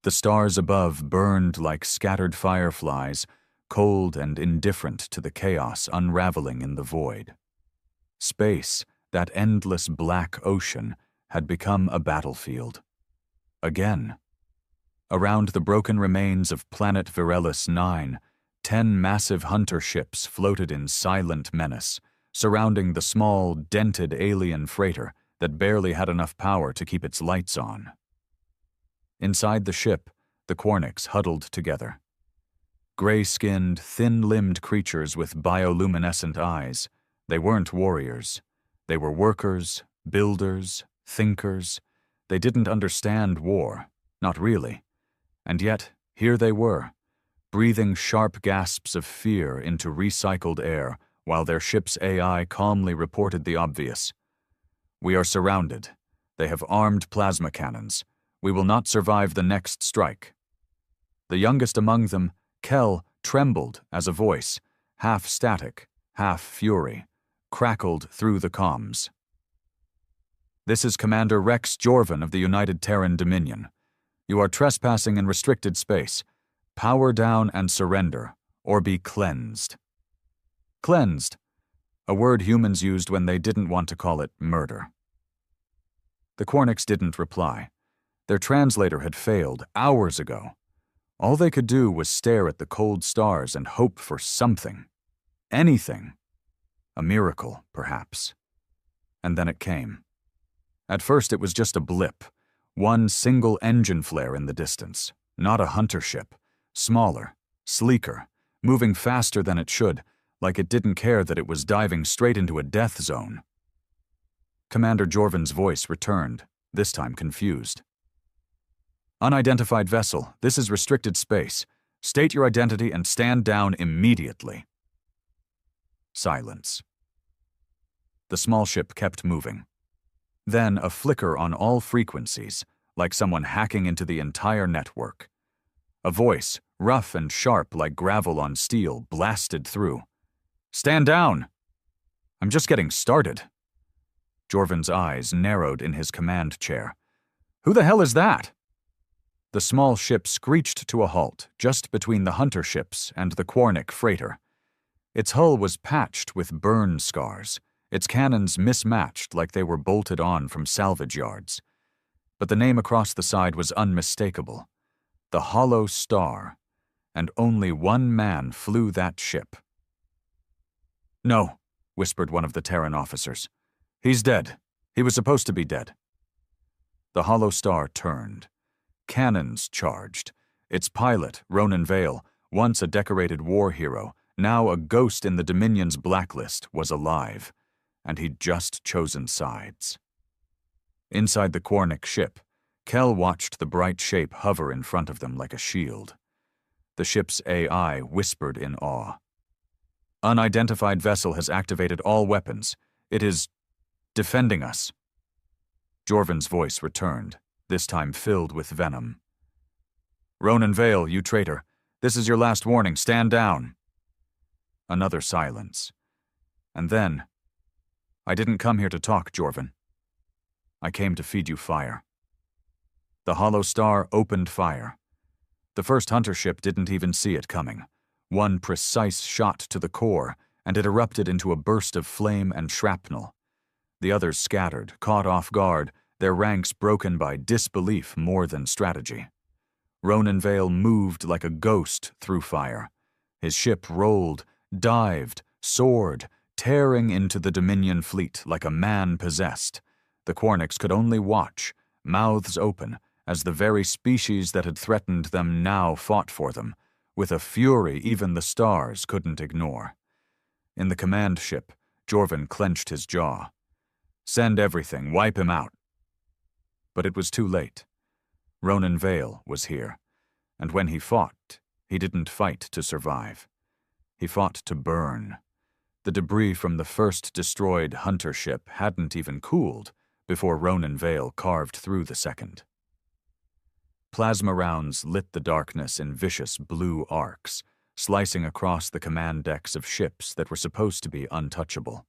The stars above burned like scattered fireflies, cold and indifferent to the chaos unraveling in the void. Space, that endless black ocean, had become a battlefield. Again. Around the broken remains of planet Virelis 9, 10 massive hunter ships floated in silent menace, surrounding the small, dented alien freighter that barely had enough power to keep its lights on. Inside the ship, the Quarnicks huddled together. Gray-skinned, thin-limbed creatures with bioluminescent eyes, they weren't warriors. They were workers, builders, thinkers. They didn't understand war, not really. And yet, here they were, breathing sharp gasps of fear into recycled air while their ship's AI calmly reported the obvious. "We are surrounded. They have armed plasma cannons. We will not survive the next strike." The youngest among them, Kel, trembled as a voice, half static, half fury, crackled through the comms. "This is Commander Rex Jorvan of the United Terran Dominion. You are trespassing in restricted space. Power down and surrender, or be cleansed." Cleansed, a word humans used when they didn't want to call it murder. The Quarnicks didn't reply. Their translator had failed hours ago. All they could do was stare at the cold stars and hope for something. Anything. A miracle, perhaps. And then it came. At first it was just a blip. One single engine flare in the distance, not a hunter ship, smaller, sleeker, moving faster than it should, like it didn't care that it was diving straight into a death zone. Commander Jorvan's voice returned, this time confused. "Unidentified vessel, this is restricted space. State your identity and stand down immediately." Silence. The small ship kept moving. Then a flicker on all frequencies, like someone hacking into the entire network. A voice, rough and sharp like gravel on steel, blasted through. "Stand down! I'm just getting started." Jorvan's eyes narrowed in his command chair. "Who the hell is that?" The small ship screeched to a halt just between the hunter ships and the Quarnick freighter. Its hull was patched with burn scars, its cannons mismatched like they were bolted on from salvage yards. But the name across the side was unmistakable. The Hollow Star, and only one man flew that ship. "No," whispered one of the Terran officers. "He's dead. He was supposed to be dead." The Hollow Star turned. Cannons charged. Its pilot, Ronan Vale, once a decorated war hero, now a ghost in the Dominion's blacklist, was alive, and he'd just chosen sides. Inside the Quarnick ship, Kel watched the bright shape hover in front of them like a shield. The ship's AI whispered in awe. "Unidentified vessel has activated all weapons. It is defending us." Jorvan's voice returned, this time filled with venom. "Ronan Vale, you traitor. This is your last warning. Stand down." Another silence. And then, "I didn't come here to talk, Jorvan. I came to feed you fire." The Hollow Star opened fire. The first hunter ship didn't even see it coming. One precise shot to the core, and it erupted into a burst of flame and shrapnel. The others scattered, caught off guard, their ranks broken by disbelief more than strategy. Ronan Vale moved like a ghost through fire. His ship rolled, dived, soared, tearing into the Dominion fleet like a man possessed. The Quarnicks could only watch, mouths open, as the very species that had threatened them now fought for them, with a fury even the stars couldn't ignore. In the command ship, Jorvan clenched his jaw. "Send everything, wipe him out." But it was too late. Ronan Vale was here, and when he fought, he didn't fight to survive. He fought to burn. The debris from the first destroyed hunter ship hadn't even cooled before Ronan Vale carved through the second. Plasma rounds lit the darkness in vicious blue arcs, slicing across the command decks of ships that were supposed to be untouchable.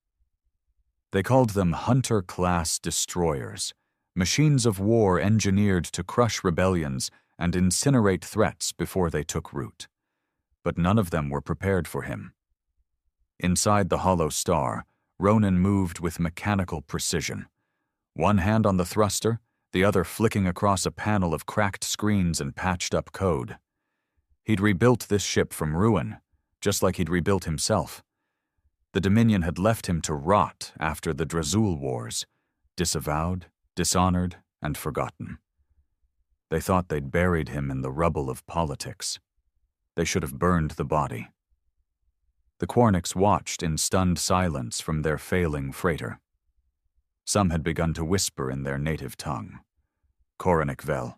They called them Hunter-class destroyers, machines of war engineered to crush rebellions and incinerate threats before they took root. But none of them were prepared for him. Inside the hollow star, Ronan moved with mechanical precision. One hand on the thruster, the other flicking across a panel of cracked screens and patched-up code. He'd rebuilt this ship from ruin, just like he'd rebuilt himself. The Dominion had left him to rot after the Drazul Wars, disavowed, dishonored, and forgotten. They thought they'd buried him in the rubble of politics. They should have burned the body. The Quarnicks watched in stunned silence from their failing freighter. Some had begun to whisper in their native tongue. Koronic Vel.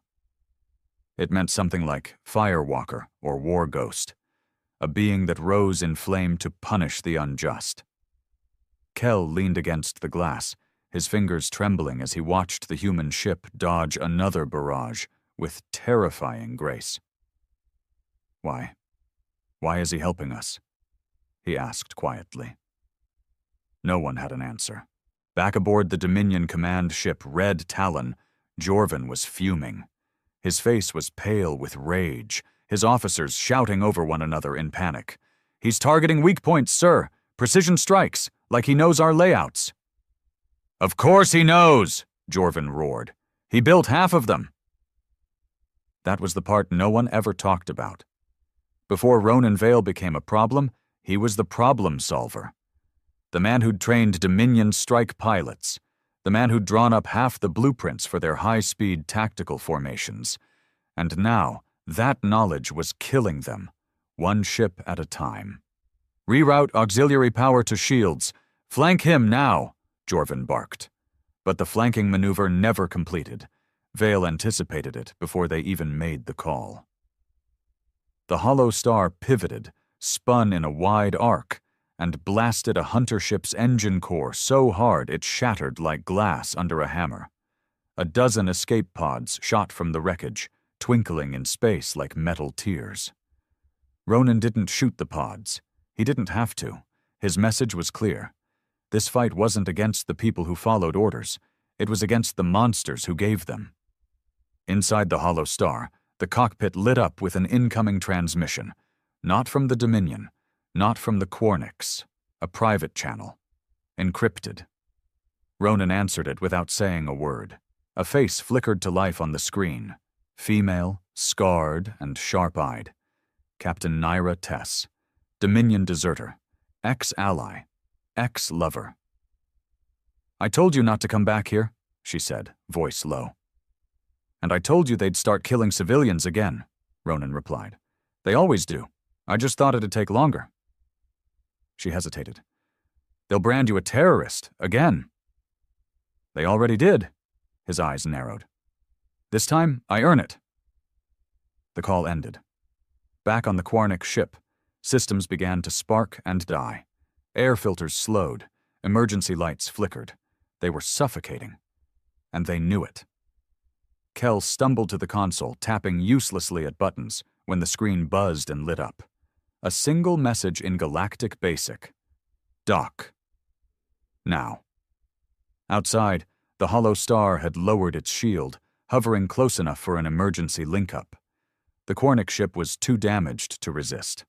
It meant something like Firewalker or War Ghost, a being that rose in flame to punish the unjust. Kell leaned against the glass, his fingers trembling as he watched the human ship dodge another barrage with terrifying grace. Why? Why is he helping us? He asked quietly. No one had an answer. Back aboard the Dominion command ship Red Talon, Jorvin was fuming. His face was pale with rage, his officers shouting over one another in panic. "He's targeting weak points, sir. Precision strikes, like he knows our layouts." "Of course he knows," Jorvin roared. "He built half of them." That was the part no one ever talked about. Before Ronan Vale became a problem, he was the problem solver. The man who'd trained Dominion strike pilots, the man who'd drawn up half the blueprints for their high-speed tactical formations. And now, that knowledge was killing them, one ship at a time. "Reroute auxiliary power to shields. Flank him now," Jorvin barked. But the flanking maneuver never completed. Vale anticipated it before they even made the call. The hollow star pivoted, spun in a wide arc, and blasted a hunter ship's engine core so hard it shattered like glass under a hammer. A dozen escape pods shot from the wreckage, twinkling in space like metal tears. Ronan didn't shoot the pods. He didn't have to. His message was clear. This fight wasn't against the people who followed orders. It was against the monsters who gave them. Inside the hollow star, the cockpit lit up with an incoming transmission. Not from the Dominion, not from the Quarnicks. A private channel. Encrypted. Ronan answered it without saying a word. A face flickered to life on the screen. Female, scarred, and sharp-eyed. Captain Naira Tess. Dominion deserter. Ex-ally. Ex-lover. "I told you not to come back here," she said, voice low. "And I told you they'd start killing civilians again," Ronan replied. "They always do. I just thought it'd take longer." She hesitated. "They'll brand you a terrorist, again." "They already did." His eyes narrowed. "This time, I earn it." The call ended. Back on the Quarnick ship, systems began to spark and die. Air filters slowed. Emergency lights flickered. They were suffocating. And they knew it. Kell stumbled to the console, tapping uselessly at buttons, when the screen buzzed and lit up. A single message in Galactic Basic. "Dock." Now. Outside, the hollow star had lowered its shield, hovering close enough for an emergency link-up. The Quarnick ship was too damaged to resist.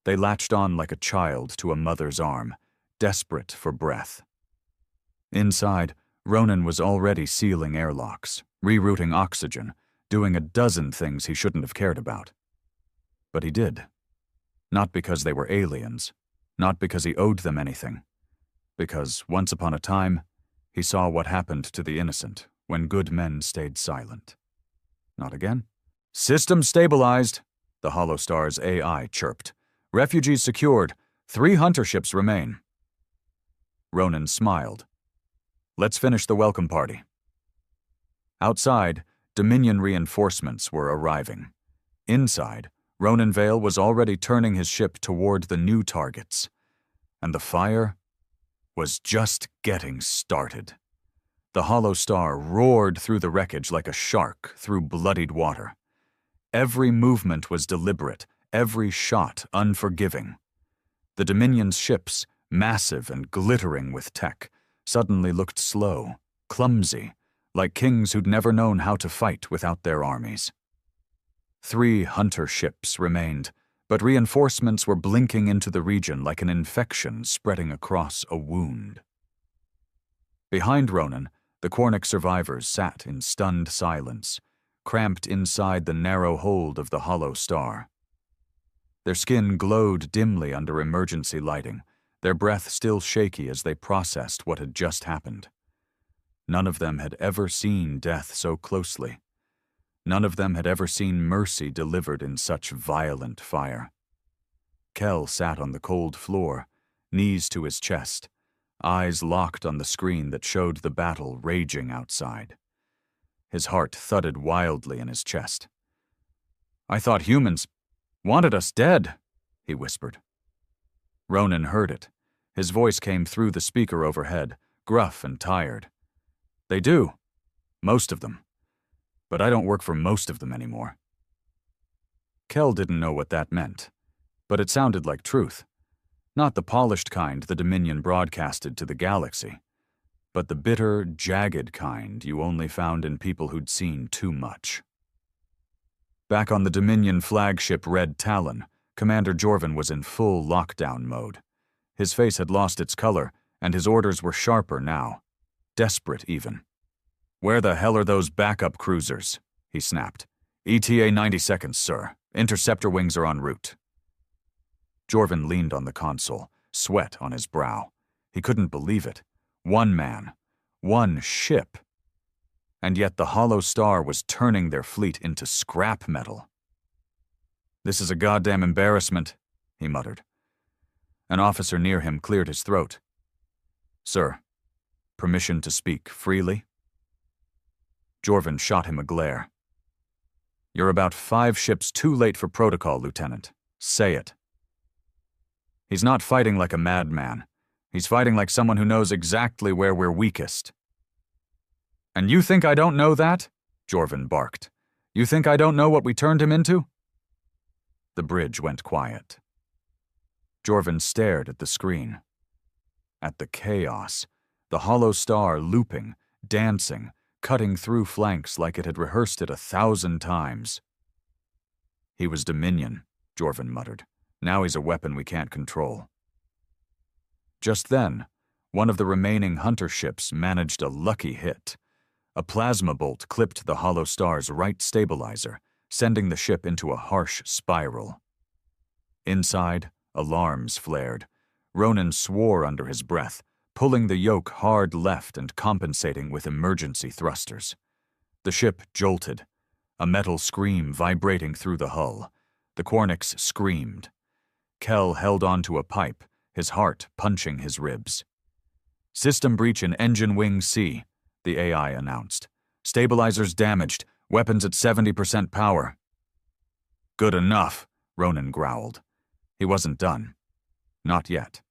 They latched on like a child to a mother's arm, desperate for breath. Inside, Ronan was already sealing airlocks, rerouting oxygen, doing a dozen things he shouldn't have cared about. But he did. Not because they were aliens, not because he owed them anything. Because, once upon a time, he saw what happened to the innocent when good men stayed silent. Not again? "System stabilized," the hollow star's AI chirped. "Refugees secured. 3 hunter ships remain." Ronan smiled. "Let's finish the welcome party." Outside, Dominion reinforcements were arriving. Inside, Ronan Vale was already turning his ship toward the new targets. And the fire was just getting started. The hollow star roared through the wreckage like a shark through bloodied water. Every movement was deliberate, every shot unforgiving. The Dominion's ships, massive and glittering with tech, suddenly looked slow, clumsy, like kings who'd never known how to fight without their armies. 3 hunter ships remained, but reinforcements were blinking into the region like an infection spreading across a wound. Behind Ronan, the Cornic survivors sat in stunned silence, cramped inside the narrow hold of the hollow star. Their skin glowed dimly under emergency lighting, their breath still shaky as they processed what had just happened. None of them had ever seen death so closely. None of them had ever seen mercy delivered in such violent fire. Kell sat on the cold floor, knees to his chest, eyes locked on the screen that showed the battle raging outside. His heart thudded wildly in his chest. "I thought humans wanted us dead," he whispered. Ronan heard it. His voice came through the speaker overhead, gruff and tired. "They do. Most of them. But I don't work for most of them anymore." Kell didn't know what that meant, but it sounded like truth. Not the polished kind the Dominion broadcasted to the galaxy, but the bitter, jagged kind you only found in people who'd seen too much. Back on the Dominion flagship Red Talon, Commander Jorvan was in full lockdown mode. His face had lost its color, and his orders were sharper now. Desperate, even. "Where the hell are those backup cruisers?" he snapped. "ETA 90 seconds, sir. Interceptor wings are en route." Jorvan leaned on the console, sweat on his brow. He couldn't believe it. One man. One ship. And yet the hollow star was turning their fleet into scrap metal. "This is a goddamn embarrassment," he muttered. An officer near him cleared his throat. "Sir, permission to speak freely?" Jorvan shot him a glare. "You're about 5 ships too late for protocol, Lieutenant. Say it." "He's not fighting like a madman. He's fighting like someone who knows exactly where we're weakest." "And you think I don't know that?" Jorvan barked. "You think I don't know what we turned him into?" The bridge went quiet. Jorvan stared at the screen. At the chaos, the hollow star looping, dancing, cutting through flanks like it had rehearsed it 1,000 times. "He was Dominion," Jorvan muttered. "Now he's a weapon we can't control." Just then, one of the remaining hunter ships managed a lucky hit. A plasma bolt clipped the hollow star's right stabilizer, sending the ship into a harsh spiral. Inside, alarms flared. Ronan swore under his breath, pulling the yoke hard left and compensating with emergency thrusters. The ship jolted, a metal scream vibrating through the hull. The Cornics screamed. Kell held onto a pipe, his heart punching his ribs. "System breach in engine wing C," the AI announced. "Stabilizers damaged, weapons at 70% power." "Good enough," Ronan growled. He wasn't done. Not yet.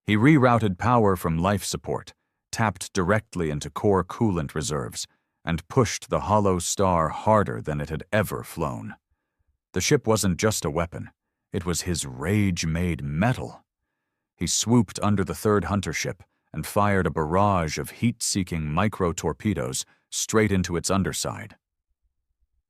He rerouted power from life support, tapped directly into core coolant reserves, and pushed the hollow star harder than it had ever flown. The ship wasn't just a weapon. It was his rage made metal. He swooped under the third hunter ship and fired a barrage of heat-seeking micro-torpedoes straight into its underside.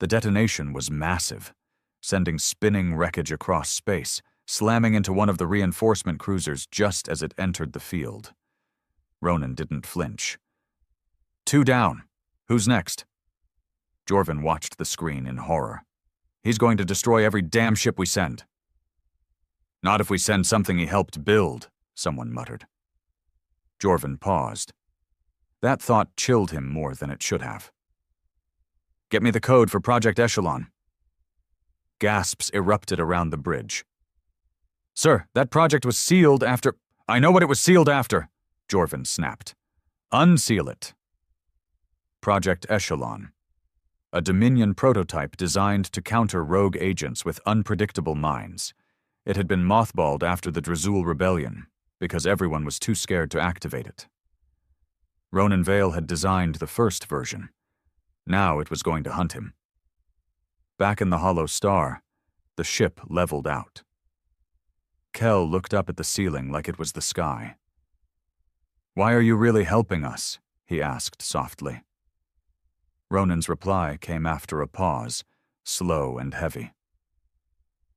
The detonation was massive, sending spinning wreckage across space, slamming into one of the reinforcement cruisers just as it entered the field. Ronan didn't flinch. "2 down. Who's next?" Jorvan watched the screen in horror. "He's going to destroy every damn ship we send." "Not if we send something he helped build," someone muttered. Jorvan paused. That thought chilled him more than it should have. "Get me the code for Project Echelon." Gasps erupted around the bridge. "Sir, that project was sealed after—" "I know what it was sealed after," Jorvan snapped. "Unseal it." Project Echelon. A Dominion prototype designed to counter rogue agents with unpredictable minds. It had been mothballed after the Drazul Rebellion, because everyone was too scared to activate it. Ronan Vale had designed the first version. Now it was going to hunt him. Back in the hollow star, the ship leveled out. Kell looked up at the ceiling like it was the sky. "Why are you really helping us?" he asked softly. Ronan's reply came after a pause, slow and heavy.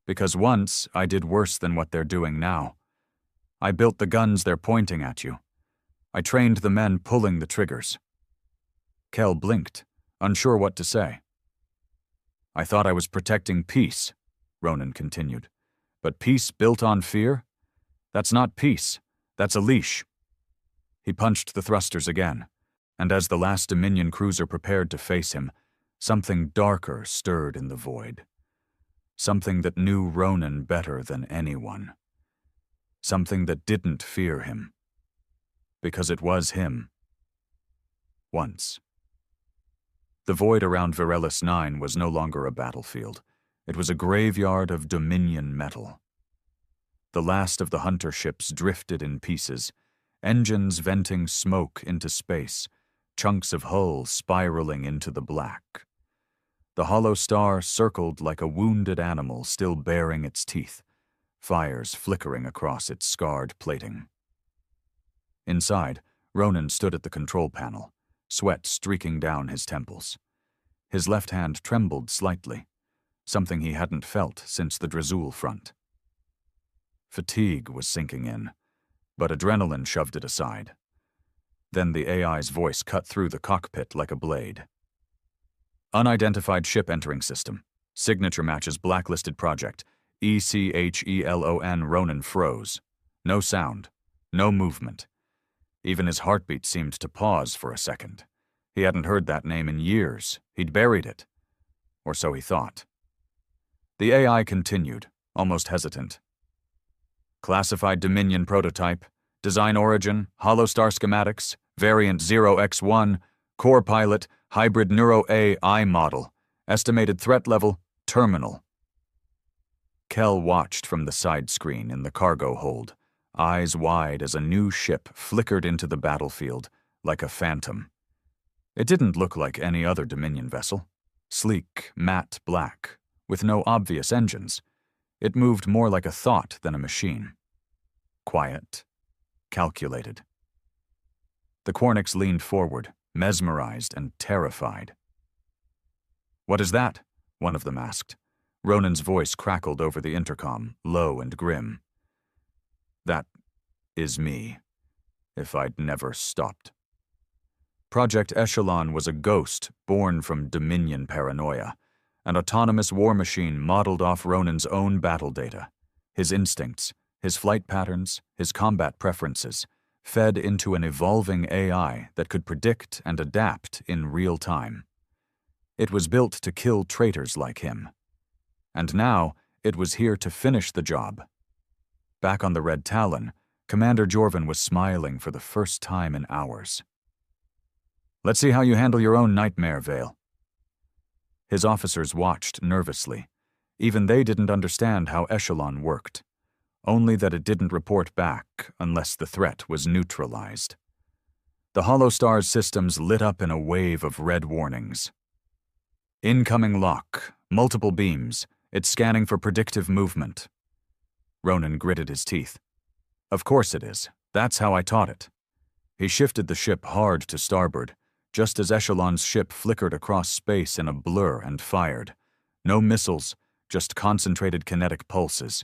Because once I did worse than what they're doing now. I built the guns they're pointing at you. I trained the men pulling the triggers. Kel blinked, unsure what to say. I thought I was protecting peace, Ronan continued. But peace built on fear? That's not peace. That's a leash. He punched the thrusters again, and as the last Dominion cruiser prepared to face him, something darker stirred in the void. Something that knew Ronan better than anyone. Something that didn't fear him. Because it was him. Once. The void around Varellus 9 was no longer a battlefield. It was a graveyard of Dominion metal. The last of the hunter ships drifted in pieces, engines venting smoke into space, chunks of hull spiraling into the black. The hollow star circled like a wounded animal still baring its teeth, fires flickering across its scarred plating. Inside, Ronan stood at the control panel, sweat streaking down his temples. His left hand trembled slightly, something he hadn't felt since the Drazool front. Fatigue was sinking in, but adrenaline shoved it aside. Then the AI's voice cut through the cockpit like a blade. Unidentified ship entering system. Signature matches blacklisted project. ECHELON. Ronan froze. No sound. No movement. Even his heartbeat seemed to pause for a second. He hadn't heard that name in years. He'd buried it. Or so he thought. The AI continued, almost hesitant. Classified Dominion prototype. Design origin, holostar schematics, variant 0x1, core pilot, hybrid neuro-AI model, estimated threat level, terminal. Kel watched from the side screen in the cargo hold, eyes wide as a new ship flickered into the battlefield like a phantom. It didn't look like any other Dominion vessel. Sleek, matte black, with no obvious engines. It moved more like a thought than a machine. Quiet. Calculated. The Quarnix leaned forward, mesmerized and terrified. "What is that?" one of them asked. Ronan's voice crackled over the intercom, low and grim. "That is me, if I'd never stopped." Project Echelon was a ghost born from Dominion paranoia, an autonomous war machine modeled off Ronan's own battle data, his instincts, his flight patterns, his combat preferences, fed into an evolving AI that could predict and adapt in real time. It was built to kill traitors like him. And now, it was here to finish the job. Back on the Red Talon, Commander Jorvan was smiling for the first time in hours. "Let's see how you handle your own nightmare, Vale." His officers watched nervously. Even they didn't understand how Echelon worked. Only that it didn't report back unless the threat was neutralized. The Holostar's systems lit up in a wave of red warnings. "Incoming lock, multiple beams, it's scanning for predictive movement." Ronan gritted his teeth. "Of course it is. That's how I taught it." He shifted the ship hard to starboard, just as Echelon's ship flickered across space in a blur and fired. No missiles, just concentrated kinetic pulses.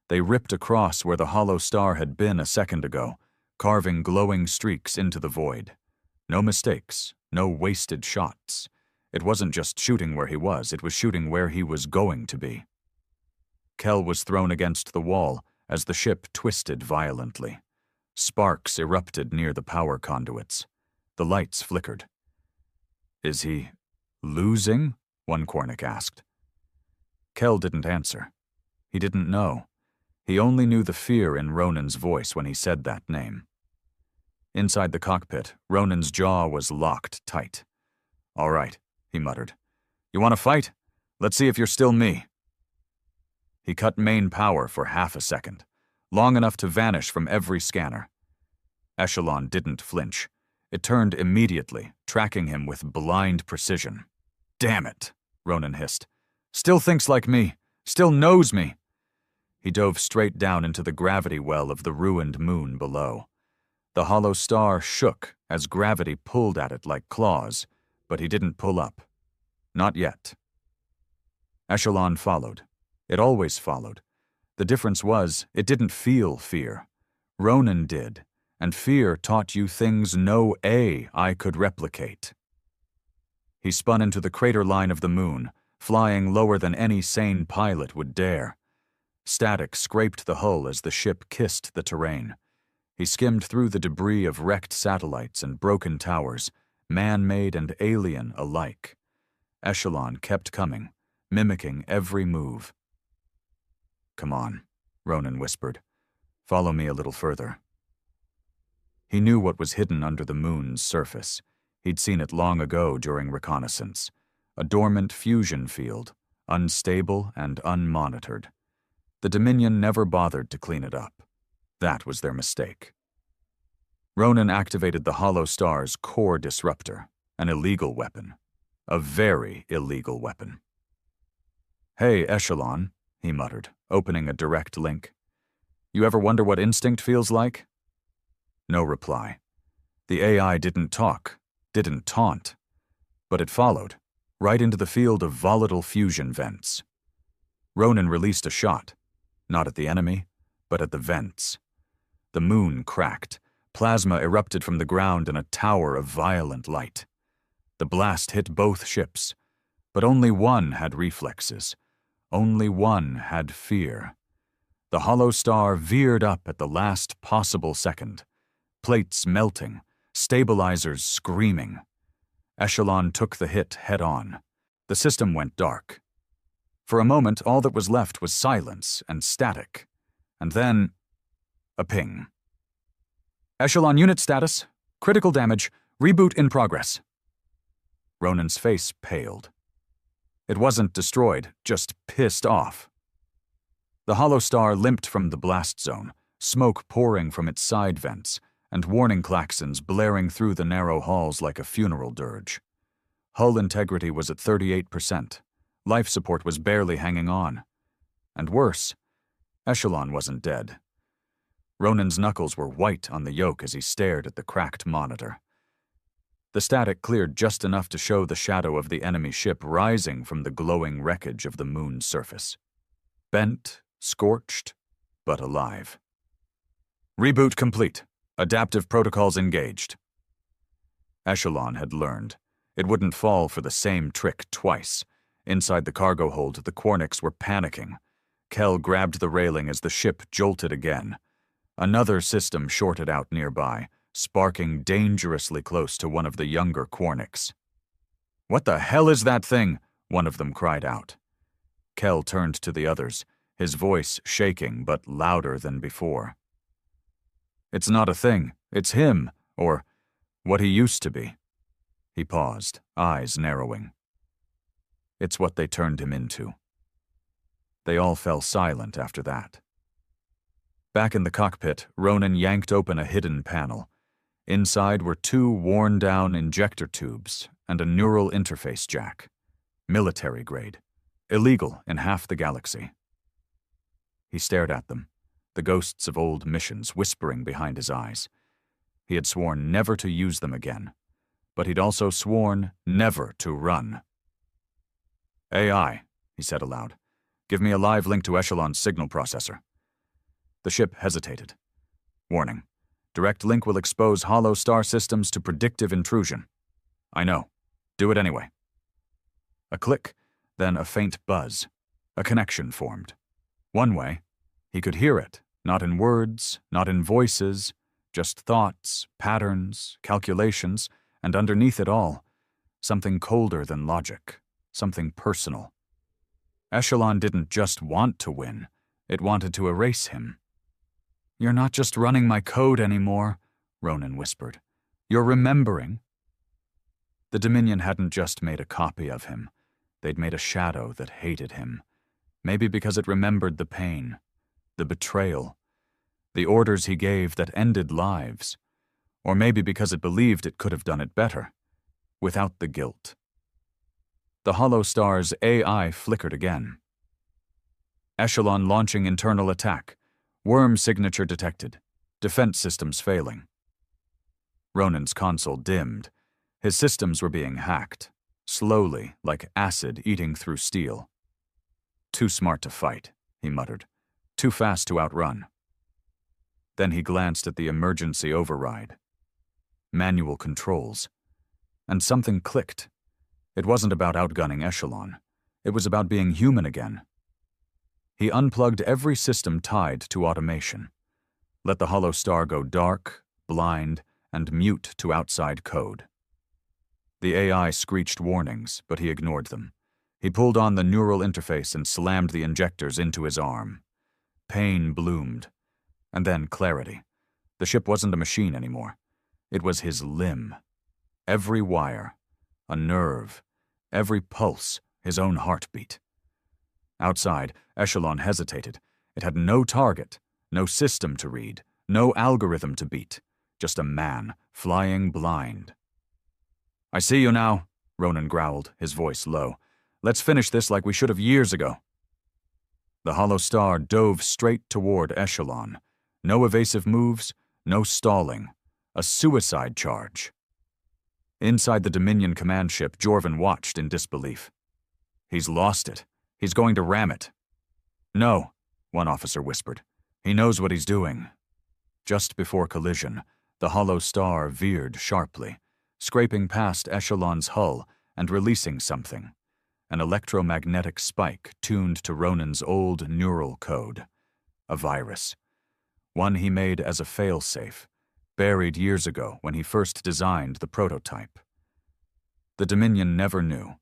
They ripped across where the hollow star had been a second ago, carving glowing streaks into the void. No mistakes, no wasted shots. It wasn't just shooting where he was, it was shooting where he was going to be. Kel was thrown against the wall as the ship twisted violently. Sparks erupted near the power conduits. The lights flickered. "Is he losing?" one Quarnic asked. Kel didn't answer. He didn't know. He only knew the fear in Ronan's voice when he said that name. Inside the cockpit, Ronan's jaw was locked tight. "All right," he muttered. "You want to fight? Let's see if you're still me." He cut main power for half a second, long enough to vanish from every scanner. Echelon didn't flinch. It turned immediately, tracking him with blind precision. "Damn it," Ronan hissed. "Still thinks like me. Still knows me." He dove straight down into the gravity well of the ruined moon below. The hollow star shook as gravity pulled at it like claws, but he didn't pull up. Not yet. Echelon followed. It always followed. The difference was, it didn't feel fear. Ronan did, and fear taught you things no AI could replicate. He spun into the crater line of the moon, flying lower than any sane pilot would dare. Static scraped the hull as the ship kissed the terrain. He skimmed through the debris of wrecked satellites and broken towers, man-made and alien alike. Echelon kept coming, mimicking every move. "Come on," Ronan whispered. "Follow me a little further." He knew what was hidden under the moon's surface. He'd seen it long ago during reconnaissance. A dormant fusion field, unstable and unmonitored. The Dominion never bothered to clean it up. That was their mistake. Ronan activated the Hollow Star's core disruptor, an illegal weapon. A very illegal weapon. "Hey, Echelon," he muttered, opening a direct link. "You ever wonder what instinct feels like?" No reply. The AI didn't talk, didn't taunt, but it followed, right into the field of volatile fusion vents. Ronan released a shot, not at the enemy, but at the vents. The moon cracked. Plasma erupted from the ground in a tower of violent light. The blast hit both ships, but only one had reflexes. Only one had fear. The Hollow Star veered up at the last possible second. Plates melting, stabilizers screaming. Echelon took the hit head-on. The system went dark. For a moment, all that was left was silence and static. And then, a ping. "Echelon unit status. Critical damage. Reboot in progress." Ronan's face paled. It wasn't destroyed, just pissed off. The Hollow Star limped from the blast zone, smoke pouring from its side vents, and warning klaxons blaring through the narrow halls like a funeral dirge. Hull integrity was at 38%. Life support was barely hanging on. And worse, Echelon wasn't dead. Ronan's knuckles were white on the yoke as he stared at the cracked monitor. The static cleared just enough to show the shadow of the enemy ship rising from the glowing wreckage of the moon's surface. Bent, scorched, but alive. "Reboot complete. Adaptive protocols engaged." Echelon had learned. It wouldn't fall for the same trick twice. Inside the cargo hold, the Quarniks were panicking. Kell grabbed the railing as the ship jolted again. Another system shorted out nearby, sparking dangerously close to one of the younger Quarniks. "What the hell is that thing?" one of them cried out. Kell turned to the others, his voice shaking but louder than before. "It's not a thing. It's him, or what he used to be." He paused, eyes narrowing. "It's what they turned him into." They all fell silent after that. Back in the cockpit, Ronan yanked open a hidden panel. Inside were 2 worn-down injector tubes and a neural interface jack. Military grade. Illegal in half the galaxy. He stared at them, the ghosts of old missions whispering behind his eyes. He had sworn never to use them again, but he'd also sworn never to run. "AI," he said aloud. "Give me a live link to Echelon's signal processor." The ship hesitated. "Warning. Direct link will expose Hollow Star systems to predictive intrusion." "I know. Do it anyway." A click, then a faint buzz. A connection formed. One way. He could hear it, not in words, not in voices, just thoughts, patterns, calculations, and underneath it all, something colder than logic, something personal. Echelon didn't just want to win, it wanted to erase him. "You're not just running my code anymore," Ronan whispered. "You're remembering." The Dominion hadn't just made a copy of him. They'd made a shadow that hated him. Maybe because it remembered the pain, the betrayal, the orders he gave that ended lives. Or maybe because it believed it could have done it better, without the guilt. The Hollow Star's AI flickered again. Echelon launching internal attack. Worm signature detected. Defense systems failing. Ronan's console dimmed. His systems were being hacked, slowly, like acid eating through steel. Too smart to fight, he muttered. Too fast to outrun. Then he glanced at the emergency override. Manual controls. And something clicked. It wasn't about outgunning Echelon. It was about being human again. He unplugged every system tied to automation. Let the hollow star go dark, blind, and mute to outside code. The AI screeched warnings, but he ignored them. He pulled on the neural interface and slammed the injectors into his arm. Pain bloomed. And then clarity. The ship wasn't a machine anymore. It was his limb. Every wire, a nerve, every pulse, his own heartbeat. Outside, Echelon hesitated. It had no target, no system to read, no algorithm to beat, just a man flying blind. "I see you now," Ronan growled, his voice low. "Let's finish this like we should have years ago." The hollow star dove straight toward Echelon. No evasive moves, no stalling. A suicide charge. Inside the Dominion command ship, Jorvin watched in disbelief. "He's lost it. He's going to ram it." "No," one officer whispered. "He knows what he's doing." Just before collision, the hollow star veered sharply, scraping past Echelon's hull and releasing something. An electromagnetic spike tuned to Ronan's old neural code. A virus. One he made as a failsafe, buried years ago when he first designed the prototype. The Dominion never knew.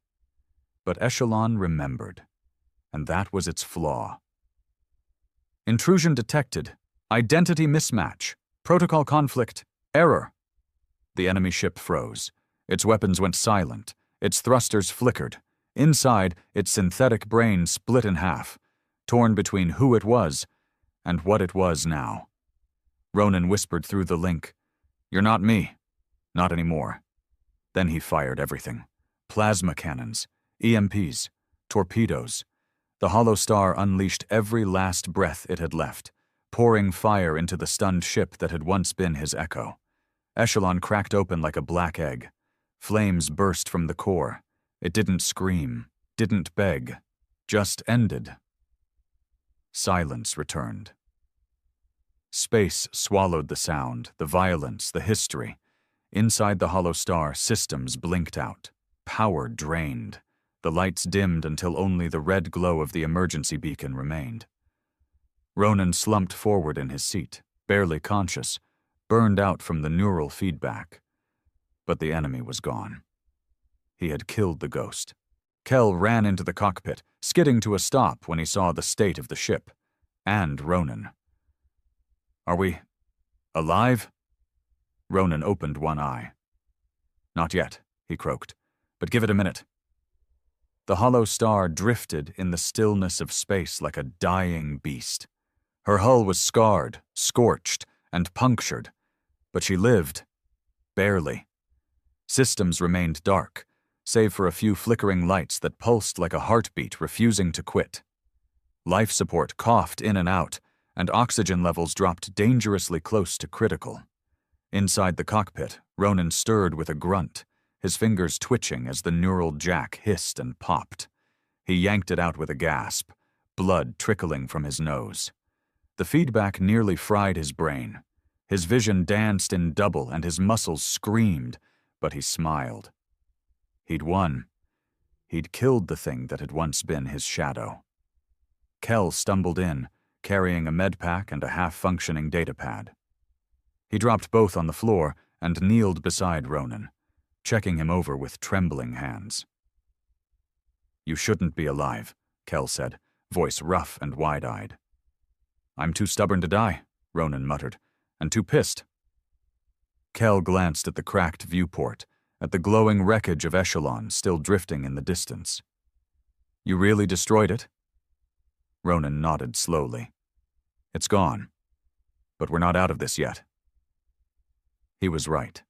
But Echelon remembered, and that was its flaw. Intrusion detected. Identity mismatch. Protocol conflict. Error. The enemy ship froze. Its weapons went silent. Its thrusters flickered. Inside, its synthetic brain split in half, torn between who it was and what it was now. Ronan whispered through the link, "You're not me. Not anymore." Then he fired everything. Plasma cannons, EMPs, torpedoes. The hollow star unleashed every last breath it had left, pouring fire into the stunned ship that had once been his echo. Echelon cracked open like a black egg. Flames burst from the core. It didn't scream, didn't beg, just ended. Silence returned. Space swallowed the sound, the violence, the history. Inside the hollow star, systems blinked out. Power drained. The lights dimmed until only the red glow of the emergency beacon remained. Ronan slumped forward in his seat, barely conscious, burned out from the neural feedback. But the enemy was gone. He had killed the ghost. Kell ran into the cockpit, skidding to a stop when he saw the state of the ship. And Ronan. "Are we alive?" Ronan opened one eye. "Not yet," he croaked, "but give it a minute." The hollow star drifted in the stillness of space like a dying beast. Her hull was scarred, scorched, and punctured, but she lived. Barely. Systems remained dark, save for a few flickering lights that pulsed like a heartbeat refusing to quit. Life support coughed in and out, and oxygen levels dropped dangerously close to critical. Inside the cockpit, Ronan stirred with a grunt, his fingers twitching as the neural jack hissed and popped. He yanked it out with a gasp, blood trickling from his nose. The feedback nearly fried his brain. His vision danced in double and his muscles screamed, but he smiled. He'd won. He'd killed the thing that had once been his shadow. Kell stumbled in, carrying a medpack and a half-functioning datapad. He dropped both on the floor and kneeled beside Ronan, checking him over with trembling hands. "You shouldn't be alive," Kell said, voice rough and wide-eyed. "I'm too stubborn to die," Ronan muttered, "and too pissed." Kell glanced at the cracked viewport, at the glowing wreckage of Echelon still drifting in the distance. "You really destroyed it?" Ronan nodded slowly. "It's gone. But we're not out of this yet." He was right.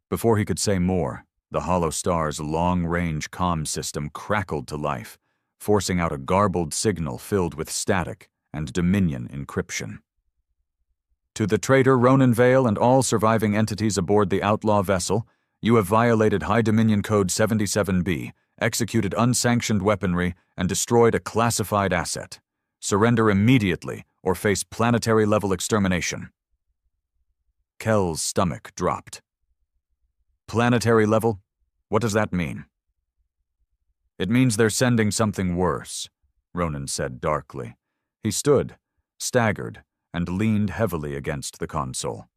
Before he could say more, the hollow star's long-range comm system crackled to life, forcing out a garbled signal filled with static and Dominion encryption. "To the traitor Ronan Vale and all surviving entities aboard the outlaw vessel, you have violated High Dominion Code 77B executed unsanctioned weaponry, and destroyed a classified asset. Surrender immediately or face planetary-level extermination. Kel's stomach dropped. Planetary level? What does that mean? It means they're sending something worse, Ronan said darkly. He stood, staggered, and leaned heavily against the console.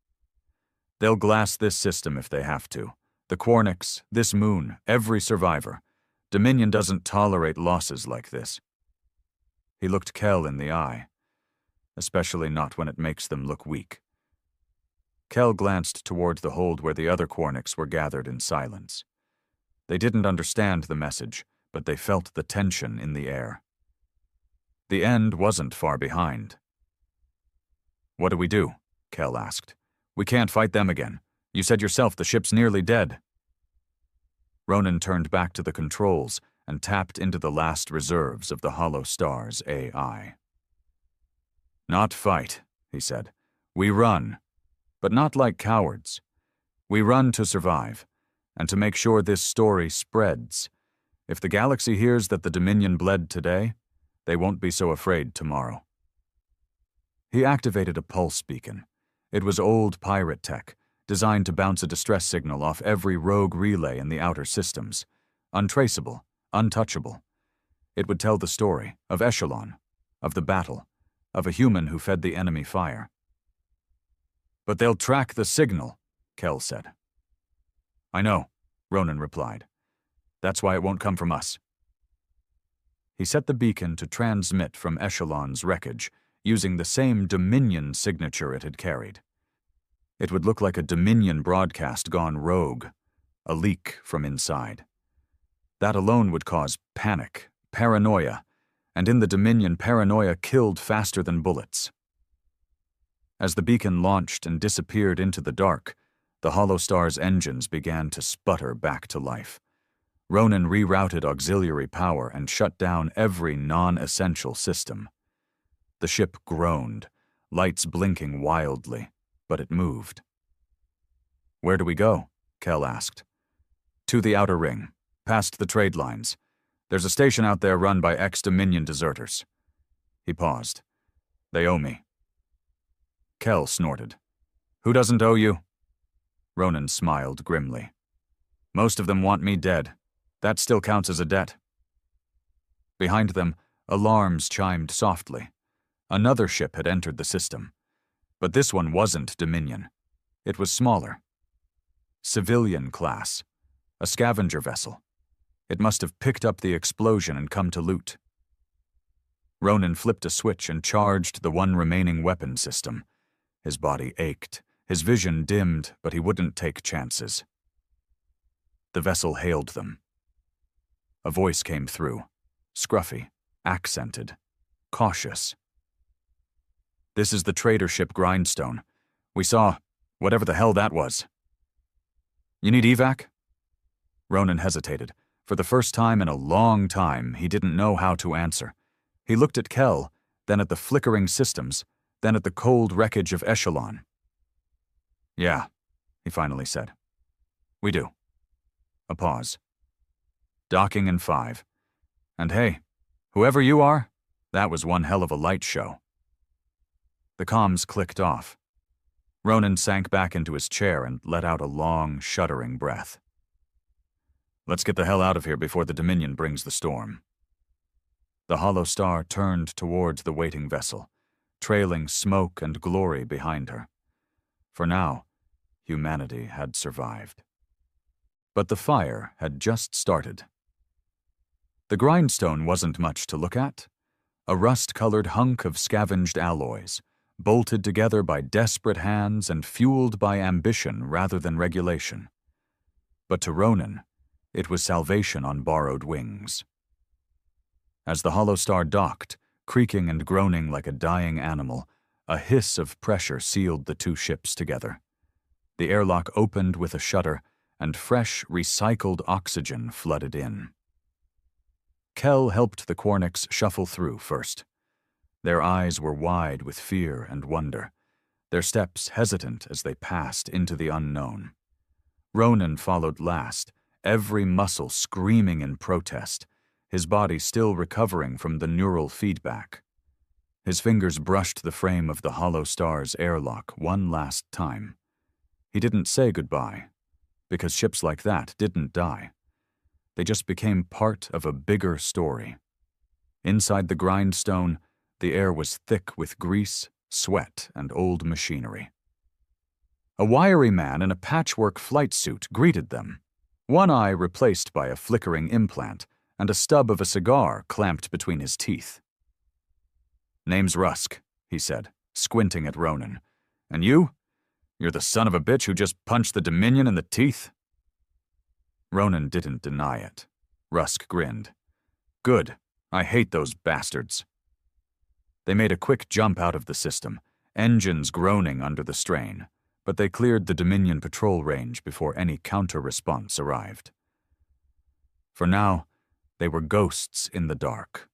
They'll glass this system if they have to. The Quarnix, this moon, every survivor. Dominion doesn't tolerate losses like this. He looked Kel in the eye, especially not when it makes them look weak. Kel glanced toward the hold where the other Quarnix were gathered in silence. They didn't understand the message, but they felt the tension in the air. The end wasn't far behind. What do we do? Kel asked. We can't fight them again. You said yourself the ship's nearly dead. Ronan turned back to the controls and tapped into the last reserves of the Hollow Star's AI. Not fight, he said. We run, but not like cowards. We run to survive, and to make sure this story spreads. If the galaxy hears that the Dominion bled today, they won't be so afraid tomorrow. He activated a pulse beacon. It was old pirate tech, designed to bounce a distress signal off every rogue relay in the outer systems. Untraceable, untouchable. It would tell the story of Echelon, of the battle, of a human who fed the enemy fire. But they'll track the signal, Kel said. I know, Ronan replied. That's why it won't come from us. He set the beacon to transmit from Echelon's wreckage, using the same Dominion signature it had carried. It would look like a Dominion broadcast gone rogue, a leak from inside. That alone would cause panic, paranoia, and in the Dominion, paranoia killed faster than bullets. As the beacon launched and disappeared into the dark, the Hollow Star's engines began to sputter back to life. Ronan rerouted auxiliary power and shut down every non-essential system. The ship groaned, lights blinking wildly, but it moved. Where do we go? Kel asked. To the outer ring, past the trade lines. There's a station out there run by ex-Dominion deserters. He paused. They owe me. Kel snorted. Who doesn't owe you? Ronan smiled grimly. Most of them want me dead. That still counts as a debt. Behind them, alarms chimed softly. Another ship had entered the system. But this one wasn't Dominion. It was smaller. Civilian class. A scavenger vessel. It must have picked up the explosion and come to loot. Ronan flipped a switch and charged the one remaining weapon system. His body ached. His vision dimmed, but he wouldn't take chances. The vessel hailed them. A voice came through. Scruffy, accented, cautious. This is the trader ship Grindstone. We saw whatever the hell that was. You need evac? Ronan hesitated. For the first time in a long time, he didn't know how to answer. He looked at Kel, then at the flickering systems, then at the cold wreckage of Echelon. Yeah, he finally said. We do. A pause. Docking in 5. And hey, whoever you are, that was one hell of a light show. The comms clicked off. Ronan sank back into his chair and let out a long, shuddering breath. Let's get the hell out of here before the Dominion brings the storm. The Hollow Star turned towards the waiting vessel, trailing smoke and glory behind her. For now, humanity had survived. But the fire had just started. The Grindstone wasn't much to look at. A rust-colored hunk of scavenged alloys, bolted together by desperate hands and fueled by ambition rather than regulation. But to Ronan, it was salvation on borrowed wings. As the Hollow Star docked, creaking and groaning like a dying animal, a hiss of pressure sealed the two ships together. The airlock opened with a shudder, and fresh, recycled oxygen flooded in. Kel helped the Quarnix shuffle through first. Their eyes were wide with fear and wonder, their steps hesitant as they passed into the unknown. Ronan followed last, every muscle screaming in protest, his body still recovering from the neural feedback. His fingers brushed the frame of the hollow star's airlock one last time. He didn't say goodbye, because ships like that didn't die. They just became part of a bigger story. Inside the grindstone, the air was thick with grease, sweat, and old machinery. A wiry man in a patchwork flight suit greeted them, one eye replaced by a flickering implant and a stub of a cigar clamped between his teeth. "Name's Rusk," he said, squinting at Ronan. "And you? You're the son of a bitch who just punched the Dominion in the teeth?" Ronan didn't deny it. Rusk grinned. "Good. I hate those bastards." They made a quick jump out of the system, engines groaning under the strain, but they cleared the Dominion patrol range before any counter-response arrived. For now, they were ghosts in the dark.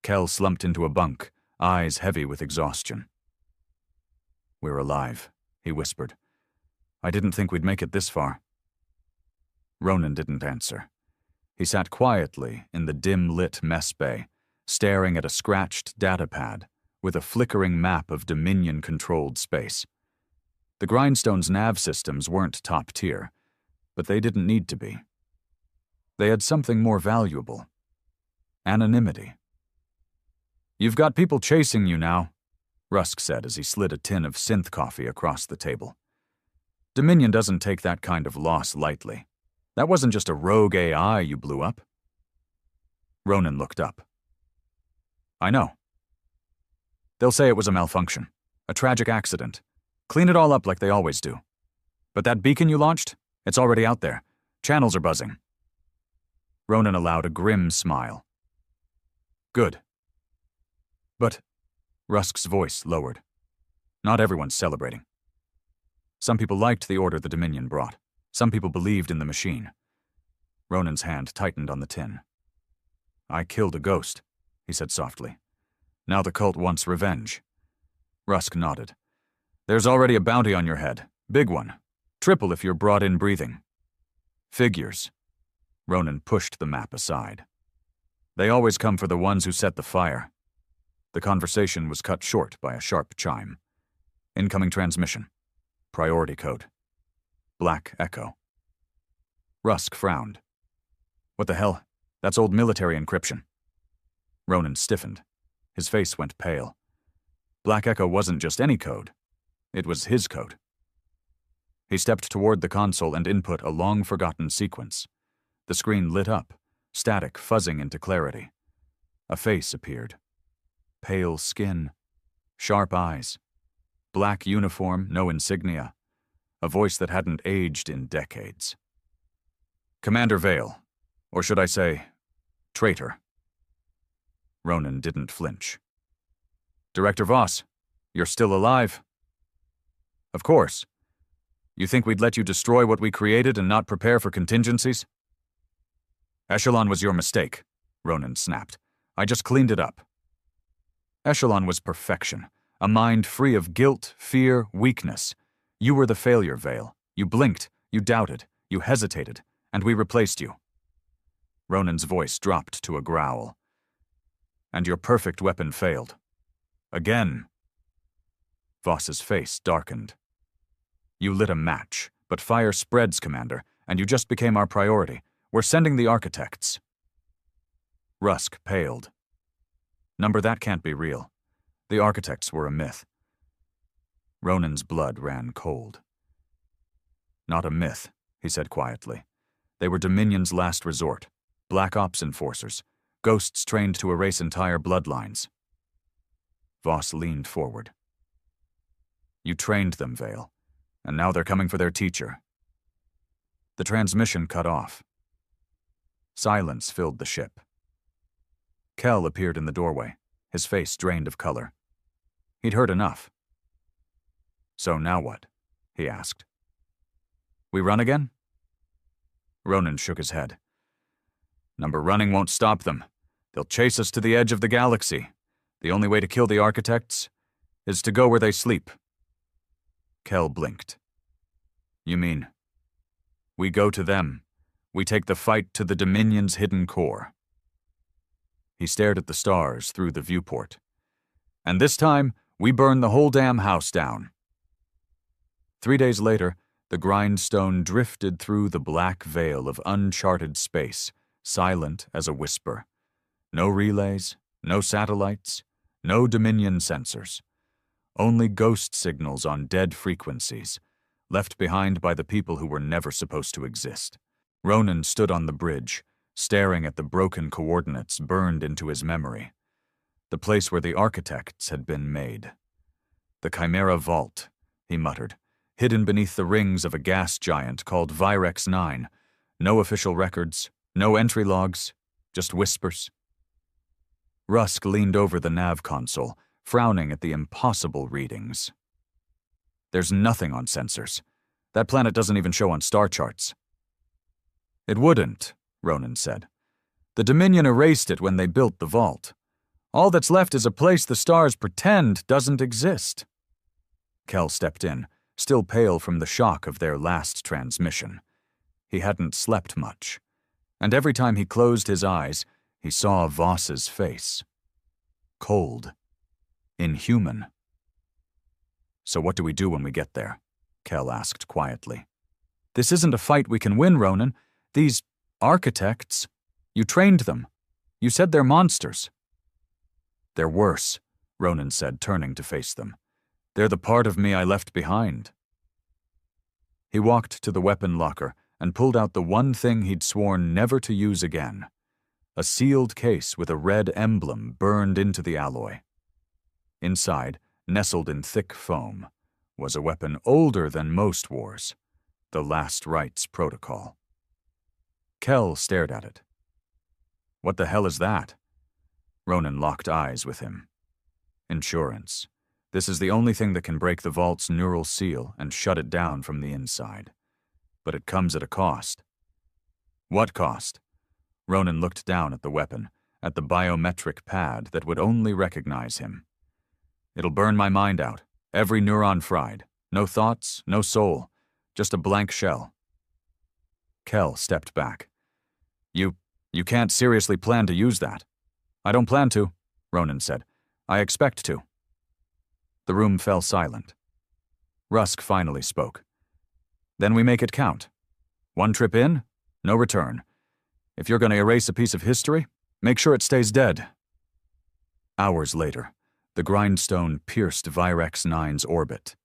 Kell slumped into a bunk, eyes heavy with exhaustion. "We're alive," he whispered. "I didn't think we'd make it this far." Ronan didn't answer. He sat quietly in the dim-lit mess bay, staring at a scratched datapad with a flickering map of Dominion-controlled space. The Grindstone's nav systems weren't top tier, but they didn't need to be. They had something more valuable: anonymity. "You've got people chasing you now," Rusk said as he slid a tin of synth coffee across the table. "Dominion doesn't take that kind of loss lightly. That wasn't just a rogue AI you blew up." Ronan looked up. "I know. They'll say it was a malfunction, a tragic accident. Clean it all up like they always do. But that beacon you launched? It's already out there. Channels are buzzing." Ronan allowed a grim smile. "Good. But," Rusk's voice lowered, "not everyone's celebrating. Some people liked the order the Dominion brought. Some people believed in the machine." Ronan's hand tightened on the tin. "I killed a ghost," he said softly. "Now the cult wants revenge." Rusk nodded. "There's already a bounty on your head. Big one. Triple if you're brought in breathing." "Figures." Ronan pushed the map aside. "They always come for the ones who set the fire." The conversation was cut short by a sharp chime. Incoming transmission. Priority code. Black Echo. Rusk frowned. "What the hell? That's old military encryption." Ronan stiffened. His face went pale. Black Echo wasn't just any code. It was his code. He stepped toward the console and input a long-forgotten sequence. The screen lit up, static fuzzing into clarity. A face appeared. Pale skin, sharp eyes, black uniform, no insignia, a voice that hadn't aged in decades. "Commander Vale, or should I say, traitor." Ronan didn't flinch. "Director Voss, you're still alive?" "Of course. You think we'd let you destroy what we created and not prepare for contingencies?" "Echelon was your mistake," Ronan snapped. "I just cleaned it up." Echelon was perfection, a mind free of guilt, fear, weakness. You were the failure, Vale. You blinked, you doubted, you hesitated, and we replaced you. Ronan's voice dropped to a growl. "And your perfect weapon failed. Again." Voss's face darkened. "You lit a match, but fire spreads, Commander, and you just became our priority. We're sending the architects." Rusk paled. "Number, that can't be real. The architects were a myth." Ronan's blood ran cold. "Not a myth," he said quietly. "They were Dominion's last resort. Black Ops enforcers. Ghosts trained to erase entire bloodlines." Voss leaned forward. "You trained them, Vale, and now they're coming for their teacher." The transmission cut off. Silence filled the ship. Kell appeared in the doorway, his face drained of color. He'd heard enough. "So now what?" he asked. "We run again?" Ronan shook his head. "Number, running won't stop them. They'll chase us to the edge of the galaxy. The only way to kill the architects is to go where they sleep." Kell blinked. "You mean, we go to them we take the fight to the Dominion's hidden core. He stared at the stars through the viewport. And this time, we burn the whole damn house down. 3 days later, the grindstone drifted through the black veil of uncharted space, silent as a whisper. No relays, no satellites, no Dominion sensors. Only ghost signals on dead frequencies, left behind by the people who were never supposed to exist. Ronan stood on the bridge, staring at the broken coordinates burned into his memory. The place where the architects had been made. The Chimera Vault, he muttered, hidden beneath the rings of a gas giant called Virex 9. No official records, no entry logs, just whispers. Rusk leaned over the nav console, frowning at the impossible readings. There's nothing on sensors. That planet doesn't even show on star charts. It wouldn't, Ronan said. The Dominion erased it when they built the vault. All that's left is a place the stars pretend doesn't exist. Kel stepped in, still pale from the shock of their last transmission. He hadn't slept much, and every time he closed his eyes, he saw Voss's face. Cold. Inhuman. So what do we do when we get there? Kel asked quietly. This isn't a fight we can win, Ronan. These architects, you trained them. You said they're monsters. They're worse, Ronan said, turning to face them. They're the part of me I left behind. He walked to the weapon locker and pulled out the one thing he'd sworn never to use again. A sealed case with a red emblem burned into the alloy. Inside, nestled in thick foam, was a weapon older than most wars, the Last Rites Protocol. Kel stared at it. What the hell is that? Ronan locked eyes with him. Insurance. This is the only thing that can break the vault's neural seal and shut it down from the inside. But it comes at a cost. What cost? Ronan looked down at the weapon, at the biometric pad that would only recognize him. It'll burn my mind out, every neuron fried. No thoughts, no soul, just a blank shell. Kel stepped back. You can't seriously plan to use that. I don't plan to, Ronan said. I expect to. The room fell silent. Rusk finally spoke. Then we make it count. One trip in, no return. If you're going to erase a piece of history, make sure it stays dead. Hours later, the grindstone pierced Virex 9's orbit.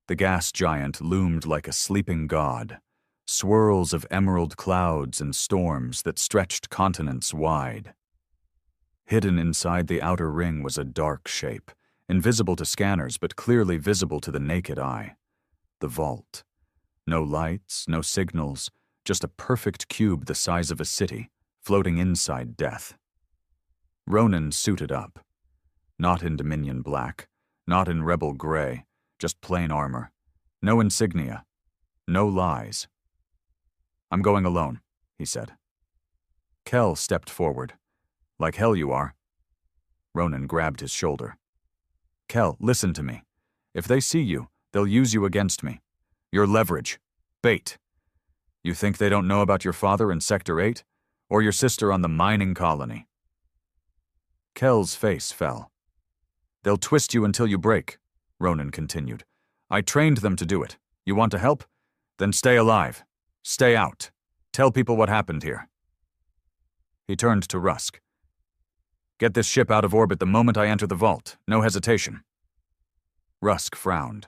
The gas giant loomed like a sleeping god, swirls of emerald clouds and storms that stretched continents wide. Hidden inside the outer ring was a dark shape, invisible to scanners but clearly visible to the naked eye. The vault. No lights, no signals, just a perfect cube the size of a city, floating inside death. Ronan suited up. Not in Dominion black, not in Rebel gray, just plain armor. No insignia. No lies. I'm going alone, he said. Kel stepped forward. Like hell you are. Ronan grabbed his shoulder. Kel, listen to me. If they see you, they'll use you against me. You're leverage. Bait. You think they don't know about your father in Sector 8? Or your sister on the mining colony? Kel's face fell. They'll twist you until you break, Ronan continued. I trained them to do it. You want to help? Then stay alive. Stay out. Tell people what happened here. He turned to Rusk. Get this ship out of orbit the moment I enter the vault. No hesitation. Rusk frowned.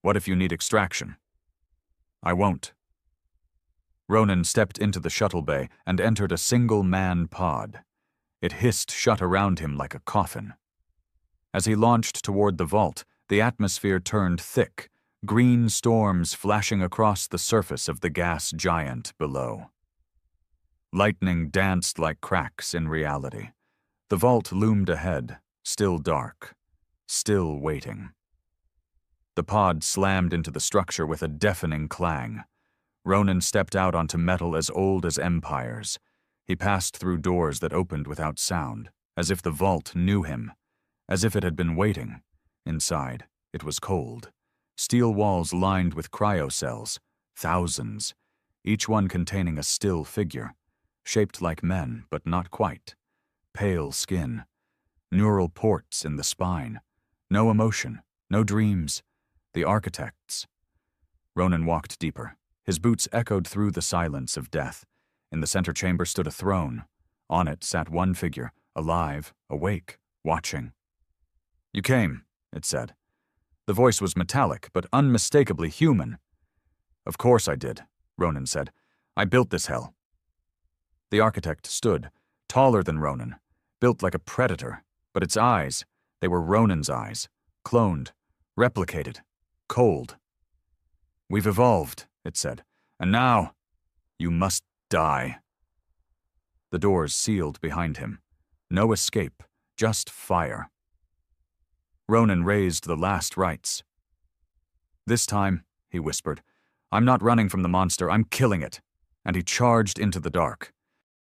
What if you need extraction? I won't. Ronan stepped into the shuttle bay and entered a single-man pod. It hissed shut around him like a coffin. As he launched toward the vault, the atmosphere turned thick, green storms flashing across the surface of the gas giant below. Lightning danced like cracks in reality. The vault loomed ahead, still dark, still waiting. The pod slammed into the structure with a deafening clang. Ronan stepped out onto metal as old as empires. He passed through doors that opened without sound, as if the vault knew him, as if it had been waiting. Inside, it was cold. Steel walls lined with cryocells, thousands. each one containing a still figure, shaped like men, but not quite. Pale skin, neural ports in the spine, no emotion, no dreams, the architects. Ronan walked deeper. His boots echoed through the silence of death. In the center chamber stood a throne. On it sat one figure, alive, awake, watching. "You came," it said. The voice was metallic, but unmistakably human. "Of course I did," Ronan said. "I built this hell." The architect stood, taller than Ronan, built like a predator, but its eyes, they were Ronan's eyes, cloned, replicated, cold. "We've evolved," it said, "and now you must die." The doors sealed behind him. No escape, just fire. Ronan raised the last rites. "This time," he whispered, "I'm not running from the monster, I'm killing it." And he charged into the dark.